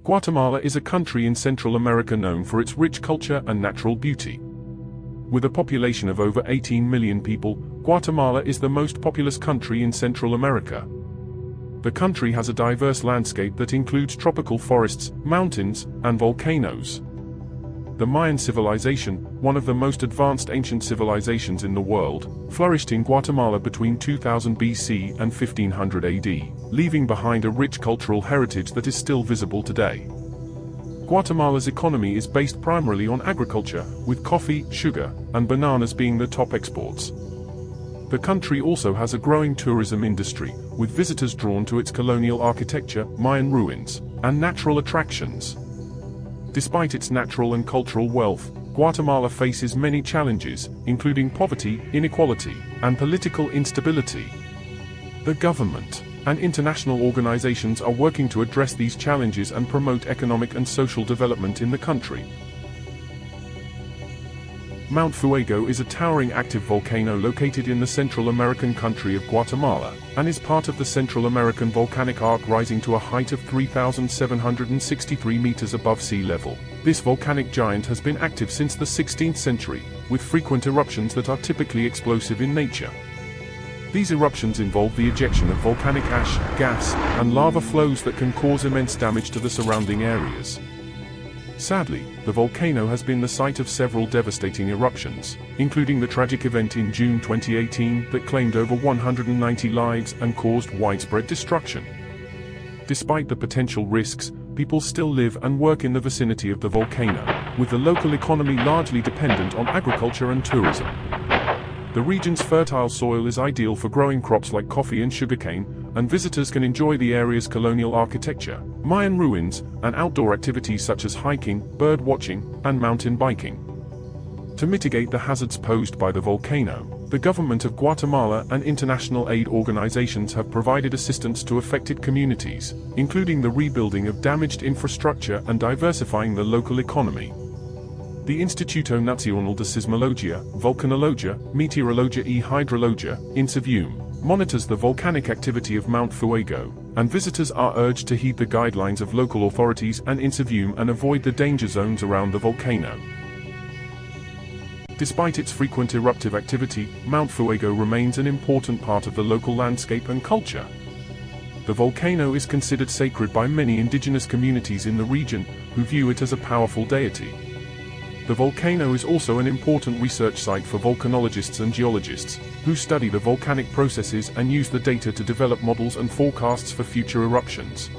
Guatemala is a country in Central America known for its rich culture and natural beauty. With a population of over 18 million people, Guatemala is the most populous country in Central America. The country has a diverse landscape that includes tropical forests, mountains, and volcanoes. The Mayan civilization, one of the most advanced ancient civilizations in the world, flourished in Guatemala between 2000 BC and 1500 AD, leaving behind a rich cultural heritage that is still visible today. Guatemala's economy is based primarily on agriculture, with coffee, sugar, and bananas being the top exports. The country also has a growing tourism industry, with visitors drawn to its colonial architecture, Mayan ruins, and natural attractions. Despite its natural and cultural wealth, Guatemala faces many challenges, including poverty, inequality, and political instability. The government and international organizations are working to address these challenges and promote economic and social development in the country. Mount Fuego is a towering active volcano located in the Central American country of Guatemala, and is part of the Central American volcanic arc rising to a height of 3,763 meters above sea level. This volcanic giant has been active since the 16th century, with frequent eruptions that are typically explosive in nature. These eruptions involve the ejection of volcanic ash, gas, and lava flows that can cause immense damage to the surrounding areas. Sadly, the volcano has been the site of several devastating eruptions, including the tragic event in June 2018 that claimed over 190 lives and caused widespread destruction. Despite the potential risks, people still live and work in the vicinity of the volcano, with the local economy largely dependent on agriculture and tourism. The region's fertile soil is ideal for growing crops like coffee and sugarcane, and visitors can enjoy the area's colonial architecture, Mayan ruins, and outdoor activities such as hiking, bird watching, and mountain biking. To mitigate the hazards posed by the volcano, the government of Guatemala and international aid organizations have provided assistance to affected communities, including the rebuilding of damaged infrastructure and diversifying the local economy. The Instituto Nacional de Sismologia, Volcanologia, Meteorologia y Hydrologia, INGV, monitors the volcanic activity of Mount Fuego, and visitors are urged to heed the guidelines of local authorities and INGV and avoid the danger zones around the volcano. Despite its frequent eruptive activity, Mount Fuego remains an important part of the local landscape and culture. The volcano is considered sacred by many indigenous communities in the region, who view it as a powerful deity. The volcano is also an important research site for volcanologists and geologists, who study the volcanic processes and use the data to develop models and forecasts for future eruptions.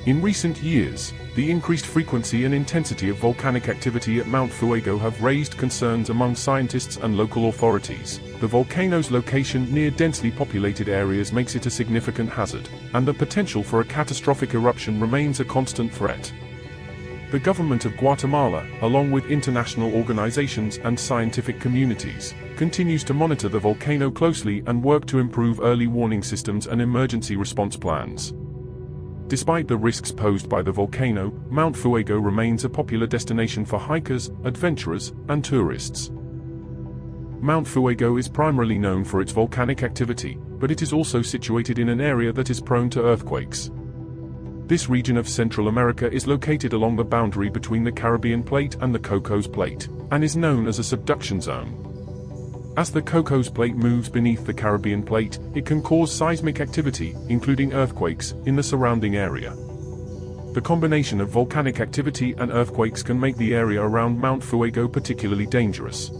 In recent years, the increased frequency and intensity of volcanic activity at Mount Fuego have raised concerns among scientists and local authorities. The volcano's location near densely populated areas makes it a significant hazard, and the potential for a catastrophic eruption remains a constant threat. The government of Guatemala, along with international organizations and scientific communities, continues to monitor the volcano closely and work to improve early warning systems and emergency response plans. Despite the risks posed by the volcano, Mount Fuego remains a popular destination for hikers, adventurers, and tourists. Mount Fuego is primarily known for its volcanic activity, but it is also situated in an area that is prone to earthquakes. This region of Central America is located along the boundary between the Caribbean Plate and the Cocos Plate, and is known as a subduction zone. As the Cocos Plate moves beneath the Caribbean Plate, it can cause seismic activity, including earthquakes, in the surrounding area. The combination of volcanic activity and earthquakes can make the area around Mount Fuego particularly dangerous.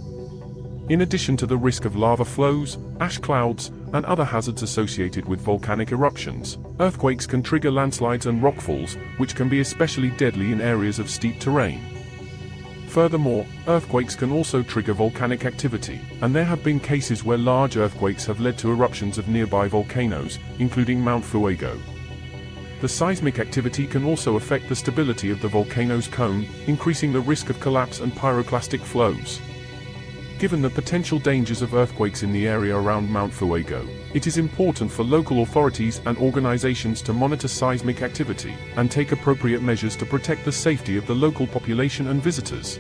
In addition to the risk of lava flows, ash clouds, and other hazards associated with volcanic eruptions, earthquakes can trigger landslides and rockfalls, which can be especially deadly in areas of steep terrain. Furthermore, earthquakes can also trigger volcanic activity, and there have been cases where large earthquakes have led to eruptions of nearby volcanoes, including Mount Fuego. The seismic activity can also affect the stability of the volcano's cone, increasing the risk of collapse and pyroclastic flows. Given the potential dangers of earthquakes in the area around Mount Fuego, it is important for local authorities and organizations to monitor seismic activity and take appropriate measures to protect the safety of the local population and visitors.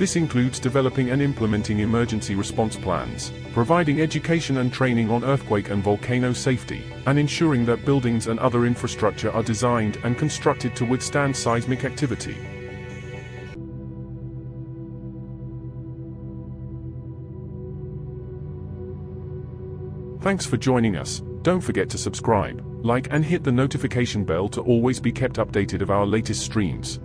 This includes developing and implementing emergency response plans, providing education and training on earthquake and volcano safety, and ensuring that buildings and other infrastructure are designed and constructed to withstand seismic activity. Thanks for joining us. Don't forget to subscribe, like and hit the notification bell to always be kept updated of our latest streams.